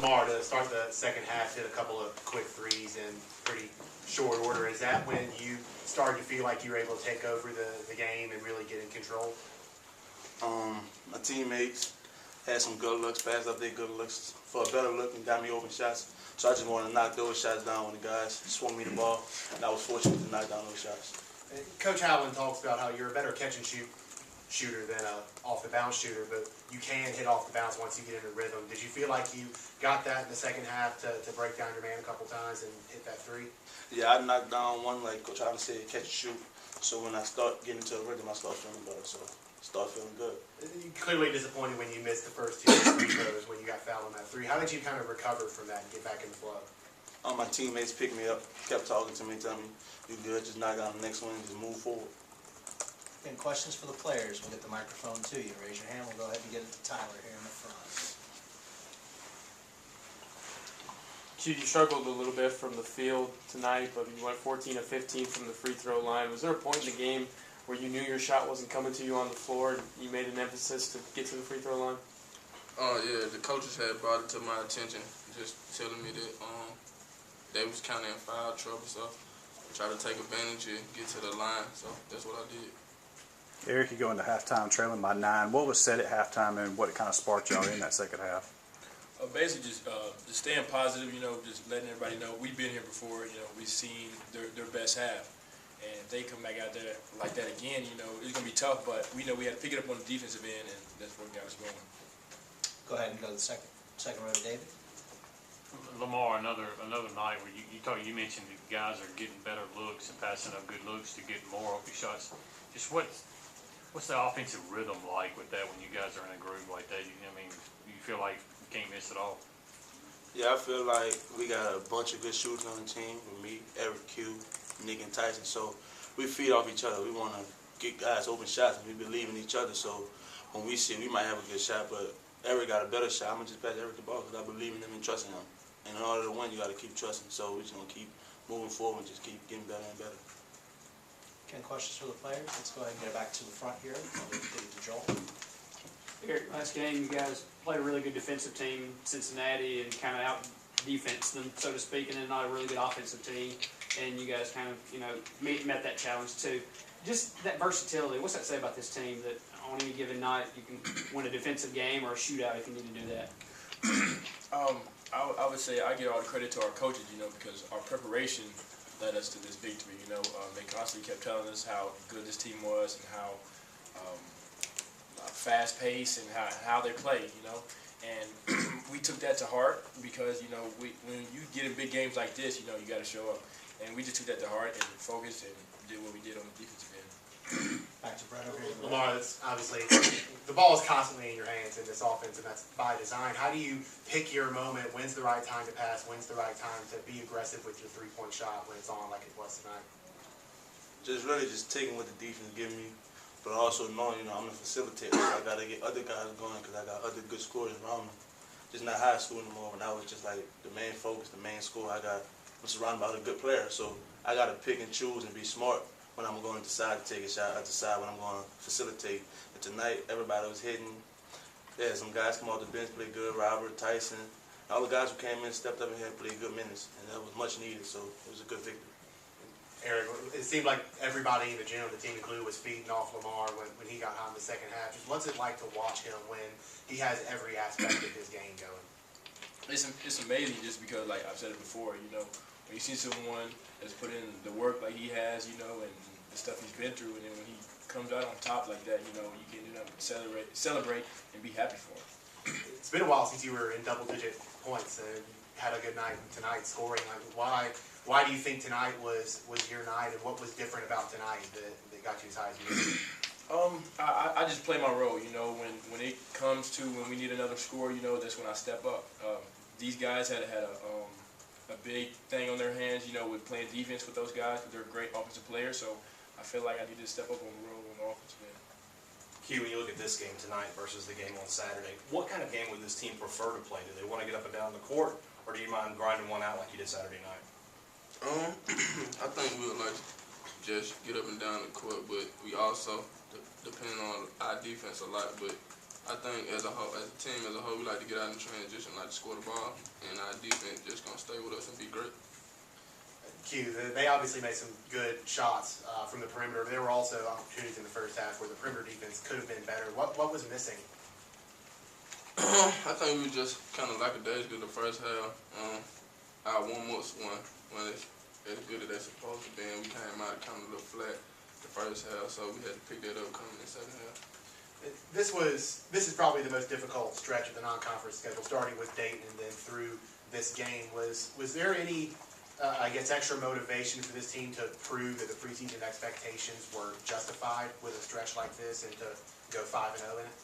Lamar, to start the second half, hit a couple of quick threes in pretty short order. Is that when you started to feel like you were able to take over the game and really get in control? My teammates had some good looks, passed up their good looks for a better look and got me open shots. So I just wanted to knock those shots down when the guys swung me the ball, and I was fortunate to knock down those shots. Coach Holman talks about how you're a better catch and shoot shooter than an off-the-bounce shooter, but you can hit off the bounce once you get in a rhythm. Did you feel like you got that in the second half to break down your man a couple times and hit that three? Yeah, I knocked down one, like Coach Holman said, catch and shoot. So when I start getting into a rhythm, I start feeling better. So I start feeling good. You clearly disappointed when you missed the first two free throws when you got fouled on that three. How did you kind of recover from that and get back in the flow? My teammates picked me up, kept talking to me, telling me, "You good? Just knock down the next one and just move forward." Any questions for the players? We'll get the microphone to you. Raise your hand. We'll go ahead and get it to Tyler here in the front. You struggled a little bit from the field tonight, but you went 14 of 15 from the free throw line. Was there a point in the game where you knew your shot wasn't coming to you on the floor and you made an emphasis to get to the free throw line? Yeah, the coaches had brought it to my attention, just telling me that they was kind of in foul trouble, so I tried to take advantage and get to the line, so that's what I did. Aric, you go into halftime trailing by 9. What was said at halftime and what kind of sparked y'all in that second half? Basically, just staying positive, just letting everybody know we've been here before, we've seen their best half. And if they come back out there like that again, it's going to be tough, but we know we had to pick it up on the defensive end, and that's what got us going. Go ahead and go to the second row to David. Lamar, another night where you mentioned that guys are getting better looks and passing up good looks to get more open shots. Just what's the offensive rhythm like with that when you guys are in a groove like that? You feel like you can't miss it all? Yeah, I feel like we got a bunch of good shooters on the team with me, Aric, Q, Nick, and Tyson. So we feed off each other. We want to get guys open shots, and we believe in each other. So when we see we might have a good shot, but Aric got a better shot, I'm going to just pass Aric the ball because I believe in him and trusting him. And in order to win, you got to keep trusting. So we're just going to keep moving forward and just keep getting better and better. Any questions for the players? Let's go ahead and get it back to the front here. I'll give it to Joel. Aric, last game you guys played a really good defensive team, Cincinnati, and kind of out-defense them, so to speak, and then not a really good offensive team. And you guys kind of, met that challenge too. Just that versatility, what's that say about this team that on any given night you can win a defensive game or a shootout if you need to do that? I would say I give all the credit to our coaches, because our preparation led us to this victory. They constantly kept telling us how good this team was and how fast-paced and how they play, And we took that to heart because, when you get in big games like this, you got to show up. And we just took that to heart and focused and did what we did on the defensive end. Back to Brett over here. Lamar, that's obviously the ball is constantly in your hands in this offense, and that's by design. How do you pick your moment? When's the right time to pass? When's the right time to be aggressive with your three-point shot when it's on like it was tonight? Just really just taking what the defense gives me, but also knowing, I'm the facilitator, so I got to get other guys going because I got other good scorers around me. Just not high school anymore. When I was just like the main focus, the main score, I'm surrounded by other good players, so I got to pick and choose and be smart when I'm going to decide to take a shot. I decide when I'm going to facilitate. And tonight, everybody was hitting. Yeah, some guys come off the bench, played good. Robert, Tyson, all the guys who came in, stepped up in here and played good minutes, and that was much needed. So it was a good victory. Aric, it seemed like everybody in the gym, the team included, was feeding off Lamar when he got hot in the second half. Just what's it like to watch him when he has every aspect of his game going? It's amazing just because, like I've said it before, when you see someone that's put in the work like he has, and the stuff he's been through, and then when he comes out on top like that, you can celebrate and be happy for him. It's been a while since you were in double-digit points and had a good night tonight scoring. Why do you think tonight was your night, and what was different about tonight that got you as high as you did? I just play my role, when it comes to when we need another score, that's when I step up. These guys had a big thing on their hands, with playing defense with those guys, because they're great offensive players, so I feel like I need to step up on the role on the offensive end. Q, when you look at this game tonight versus the game on Saturday, what kind of game would this team prefer to play? Do they want to get up and down the court, or do you mind grinding one out like you did Saturday night? I think we would like to just get up and down the court, but we also, depending on our defense a lot, but I think as a team as a whole, we like to get out in transition, like to score the ball, and our defense just gonna stay with us and be great. They obviously made some good shots from the perimeter. There were also opportunities in the first half where the perimeter defense could have been better. What was missing? I think we were just kind of lackadaisical the first half. Our warm-ups when it's as good as they're supposed to be, and we came out kind of a little flat the first half, so we had to pick that up coming in the second half. This is probably the most difficult stretch of the non-conference schedule, starting with Dayton and then through this game. Was there any, I guess, extra motivation for this team to prove that the preseason expectations were justified with a stretch like this and to go 5-0 in it?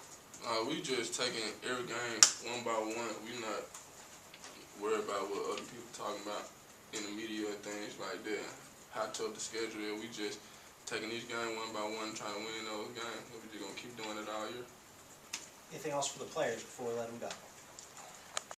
We just taking every game one by one. We're not worried about what other people talking about in the media and things like that. How tough the schedule is. We just taking each game one by one, trying to win those games. We're just gonna keep doing it all year. Anything else for the players before we let them go?